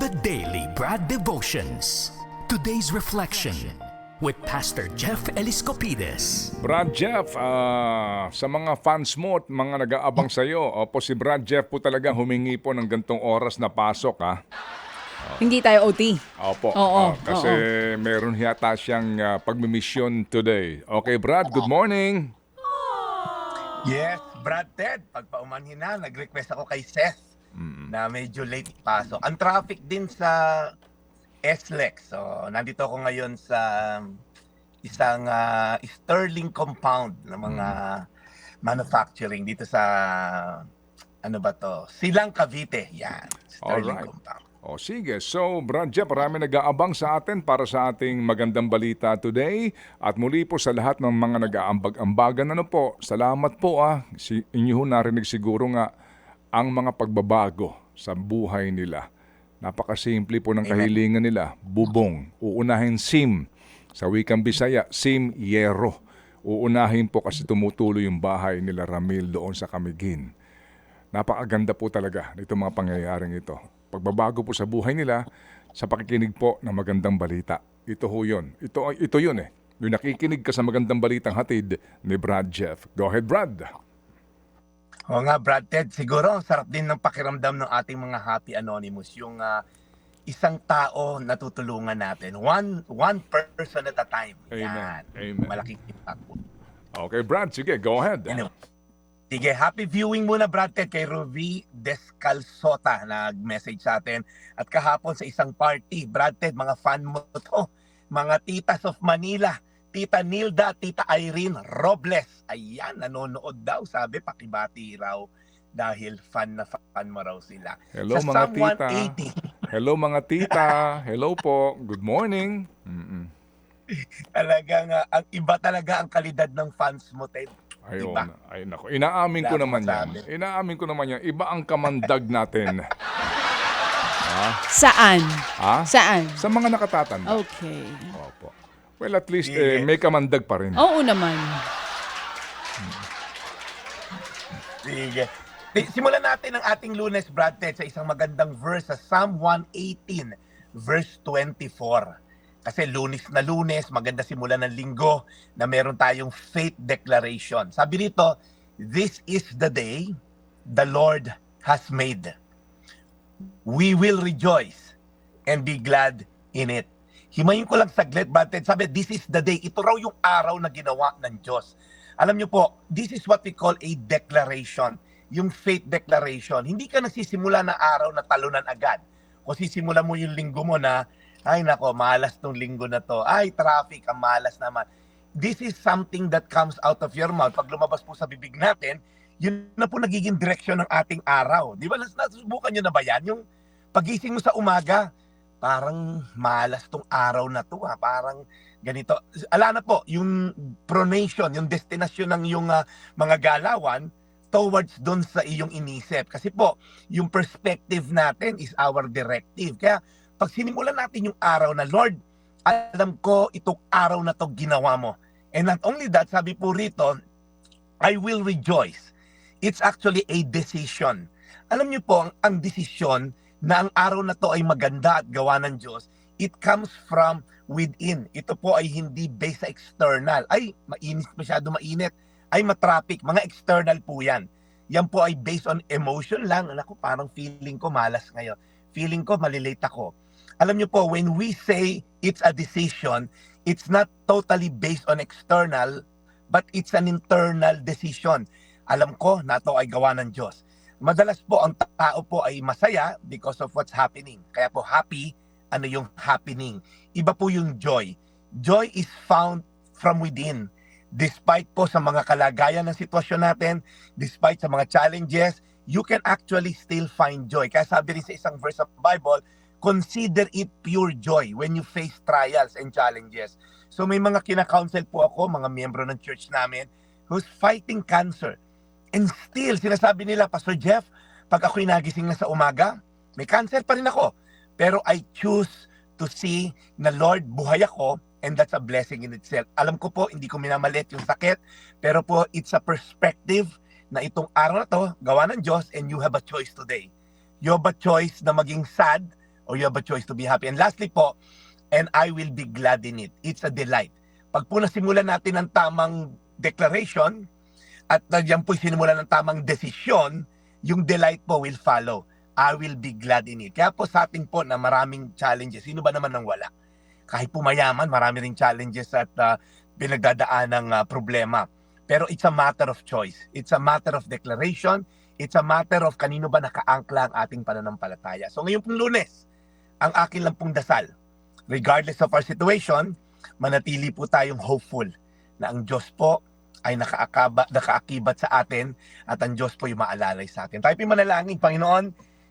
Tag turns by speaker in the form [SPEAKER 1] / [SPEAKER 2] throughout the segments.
[SPEAKER 1] The Daily Brad Devotions. Today's reflection with Pastor Jeff Eliscopides.
[SPEAKER 2] Brad Jeff, sa mga fans mo at mga nag-aabang sa'yo, opo, si Brad Jeff po talaga humingi po ng gantong oras na pasok, ha?
[SPEAKER 3] Hindi tayo OT.
[SPEAKER 2] Opo,
[SPEAKER 3] Oo,
[SPEAKER 2] kasi meron yata siyang pagmimisyon today. Okay, Brad, good morning.
[SPEAKER 4] Yes, Brad Ted, pagpaumanhin na, nag-request ako kay Seth na medyo late pasok. Ang traffic din sa SLEX. So, nandito ako ngayon sa isang Sterling compound ng mga manufacturing dito sa, ano ba to? Silang Cavite. Yan, Sterling
[SPEAKER 2] Alright.
[SPEAKER 4] compound.
[SPEAKER 2] O sige, so Brad Jeff, marami nag-aabang sa atin para sa ating magandang balita today. At muli po sa lahat ng mga nag-aambag-ambagan, ano po, salamat po inyo ho narinig siguro nga ang mga pagbabago sa buhay nila. Napakasimple po ng kahilingan nila, bubong, uunahin SIM. Sa wikang Bisaya, SIM Yero. Uunahin po kasi tumutuloy yung bahay nila Ramil doon sa Camiguin. Napakaganda po talaga nitong mga pangyayaring ito. Pagbabago po sa buhay nila sa pakikinig po ng magandang balita. Ito ho yun. Ito yun eh. Yung nakikinig ka sa magandang balitang hatid ni Brad Jeff. Go ahead, Brad.
[SPEAKER 4] O nga, Brad Ted, siguro ang sarap din ng pakiramdam ng ating mga Happy Anonymous. Yung isang tao na tutulungan natin. One person at a time.
[SPEAKER 2] Amen.
[SPEAKER 4] Yan.
[SPEAKER 2] Amen.
[SPEAKER 4] Malaking impact po.
[SPEAKER 2] Okay, Brad. Sige, go ahead.
[SPEAKER 4] Anyway. Sige, happy viewing muna Brad Ted kay Ruby Descalzota na nag-message sa atin. At kahapon sa isang party, Brad Ted, mga fan mo to, mga titas of Manila, Tita Nilda, Tita Irene Robles. Ayan, nanonood daw, sabi, pakibati raw dahil fan na fan mo raw sila.
[SPEAKER 2] Hello
[SPEAKER 4] Sa
[SPEAKER 2] mga
[SPEAKER 4] Psalm
[SPEAKER 2] tita.
[SPEAKER 4] 180,
[SPEAKER 2] Hello mga tita. Hello po. Good morning.
[SPEAKER 4] talagang ang iba talaga ang kalidad ng fans mo, Ted.
[SPEAKER 2] Ayun.
[SPEAKER 4] Diba?
[SPEAKER 2] Ay nako. Inaamin ko
[SPEAKER 4] Wala
[SPEAKER 2] naman yan.
[SPEAKER 4] masabi.
[SPEAKER 2] Inaamin ko naman yan. Iba ang kamandag natin.
[SPEAKER 3] Saan?
[SPEAKER 2] Ha?
[SPEAKER 3] Saan?
[SPEAKER 2] Sa mga nakatatanda.
[SPEAKER 3] Okay.
[SPEAKER 2] Opo. Well, at least
[SPEAKER 4] Yes.
[SPEAKER 2] may kamandag pa rin.
[SPEAKER 3] Oo naman.
[SPEAKER 4] Sige. Simulan natin ang ating Lunes, Brad Ted, sa isang magandang verse sa Psalm 118, verse 24. Kasi Lunes na Lunes, maganda simulan ng linggo na meron tayong faith declaration. Sabi rito, "This is the day the Lord has made. We will rejoice and be glad in it." Himayin ko lang saglit, Brad Ted. Sabi, this is the day. Ito raw yung araw na ginawa ng Diyos. Alam niyo po, this is what we call a declaration. Yung faith declaration. Hindi ka nagsisimula na araw na talunan agad. Kung sisimula mo yung linggo mo na, ay nako, malas tong linggo na to. Ay, traffic, ang malas naman. This is something that comes out of your mouth. Pag lumabas po sa bibig natin, yun na po nagiging direksyon ng ating araw. Di ba? Nasubukan nyo na ba yan? Yung pagising mo sa umaga, parang malas tong araw na to. Parang ganito. Ala na po, yung pronation, yung destinasyon ng iyong mga galawan towards doon sa iyong inisip. Kasi po, yung perspective natin is our directive. Kaya pag sinimulan natin yung araw na, Lord, alam ko itong araw na to ginawa mo. And not only that, sabi po rito, I will rejoice. It's actually a decision. Alam niyo po, ang desisyon na ang araw na to ay maganda at gawa ng Diyos, it comes from within. Ito po ay hindi based sa external. Ay, mainit, masyado mainit. Ay, matraffic. Mga external po yan. Yan po ay based on emotion lang. Naku, parang feeling ko malas ngayon. Feeling ko malilate ako. Alam niyo po, when we say it's a decision, it's not totally based on external, but it's an internal decision. Alam ko na ito ay gawa ng Diyos. Madalas po, ang tao po ay masaya because of what's happening. Kaya po, happy, ano yung happening? Iba po yung joy. Joy is found from within. Despite po sa mga kalagayan ng sitwasyon natin, despite sa mga challenges, you can actually still find joy. Kaya sabi rin sa isang verse of the Bible, consider it pure joy when you face trials and challenges. So may mga kina-counsel po ako, mga miyembro ng church namin, who's fighting cancer. And still, sinasabi nila, Pastor Jeff, pag ako'y nagising na sa umaga, may cancer pa rin ako. Pero I choose to see na Lord, buhay ako, and that's a blessing in itself. Alam ko po, hindi ko minamalit yung sakit, pero po, it's a perspective na itong araw na to, gawa ng Diyos, and you have a choice today. You have a choice na maging sad or you have a choice to be happy. And lastly po, and I will be glad in it. It's a delight. Pag po nasimulan natin ng tamang declaration at yan po sinimulan ng tamang desisyon, yung delight po will follow. I will be glad in it. Kaya po sa atin po na maraming challenges, sino ba naman ang wala? Kahit po mayaman, marami ring challenges at pinagdadaan ng problema. Pero it's a matter of choice. It's a matter of declaration. It's a matter of kanino ba nakaangkla ang ating pananampalataya. So ngayon pong Lunes, ang akin lang pong dasal, regardless of our situation, manatili po tayong hopeful na ang Diyos po ay nakaakibat sa atin at ang Diyos po yung maalalay sa atin. Tayo po manalangin, Panginoon,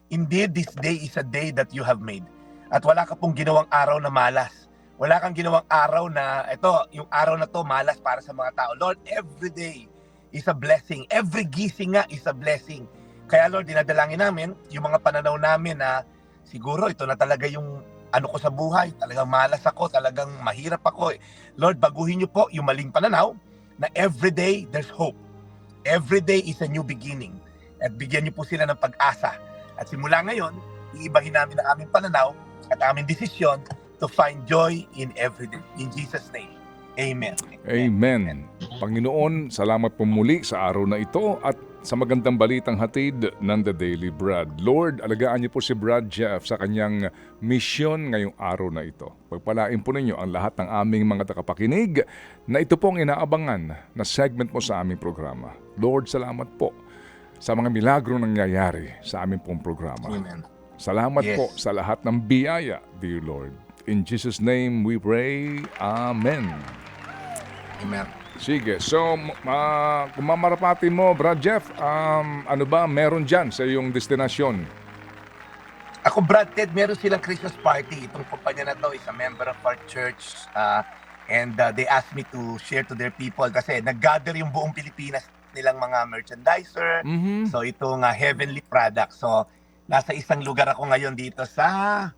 [SPEAKER 4] indeed this day is a day that you have made. At wala ka pong ginawang araw na malas. Wala kang ginawang araw na, yung araw na to malas para sa mga tao. Lord, every day is a blessing. Every gising nga is a blessing. Kaya Lord, dinadalangin namin yung mga pananaw namin na siguro ito na talaga yung ano ko sa buhay. Talagang malas ako, talagang mahirap ako. Lord, baguhin niyo po yung maling pananaw na every day there's hope. Every day is a new beginning. At bigyan niyo po sila ng pag-asa. At simula ngayon, iibahin namin ang aming pananaw at aming desisyon to find joy in every day. In Jesus' name, Amen.
[SPEAKER 2] Amen. Panginoon, salamat po muli sa araw na ito at sa magandang balitang hatid ng The Daily Brad. Lord, alagaan niyo po si Brad Jeff sa kanyang misyon ngayong araw na ito. Pagpalain po ninyo ang lahat ng aming mga tagapakinig na ito pong inaabangan na segment mo sa aming programa. Lord, salamat po sa mga milagro nangyayari sa aming pong programa.
[SPEAKER 4] Amen.
[SPEAKER 2] Salamat
[SPEAKER 4] Yes.
[SPEAKER 2] po sa lahat ng biyaya, dear Lord. In Jesus' name we pray. Amen.
[SPEAKER 4] Amen.
[SPEAKER 2] Sige, so kung mamarapati mo, Brad Jeff, ano ba meron dyan sa iyong destinasyon?
[SPEAKER 4] Ako, Brad Ted, meron silang Christmas party. Itong kumpanya na to is a member of our church and they asked me to share to their people kasi nag-gather yung buong Pilipinas nilang mga merchandiser. So itong heavenly product. So nasa isang lugar ako ngayon dito sa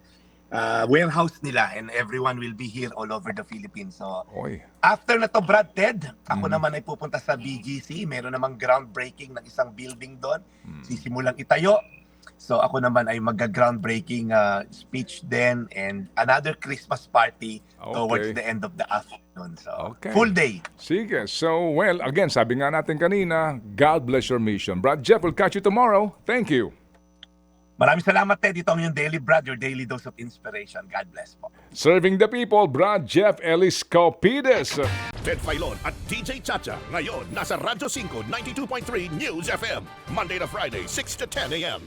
[SPEAKER 4] warehouse nila and everyone will be here all over the Philippines. So
[SPEAKER 2] Oy.
[SPEAKER 4] after na to, Brad Ted, ako naman ay pupunta sa BGC. Meron namang groundbreaking ng isang building doon. Sisimulang itayo. So ako naman ay magga-groundbreaking speech then and another Christmas party towards
[SPEAKER 2] Okay.
[SPEAKER 4] the end of the afternoon. So
[SPEAKER 2] Okay.
[SPEAKER 4] full day.
[SPEAKER 2] Sige, so well, again, sabi nga natin kanina, God bless your mission. Brad Jeff, we'll catch you tomorrow. Thank you.
[SPEAKER 4] Maraming salamat, Ted. Ito ang yung Daily Brad, your daily dose of inspiration. God bless po.
[SPEAKER 2] Serving the people, Brad Jeff Eliscopides.
[SPEAKER 5] Ted Filon at DJ Chacha. Ngayon, nasa Radyo 5, 92.3 News FM. Monday to Friday, 6 to 10 a.m.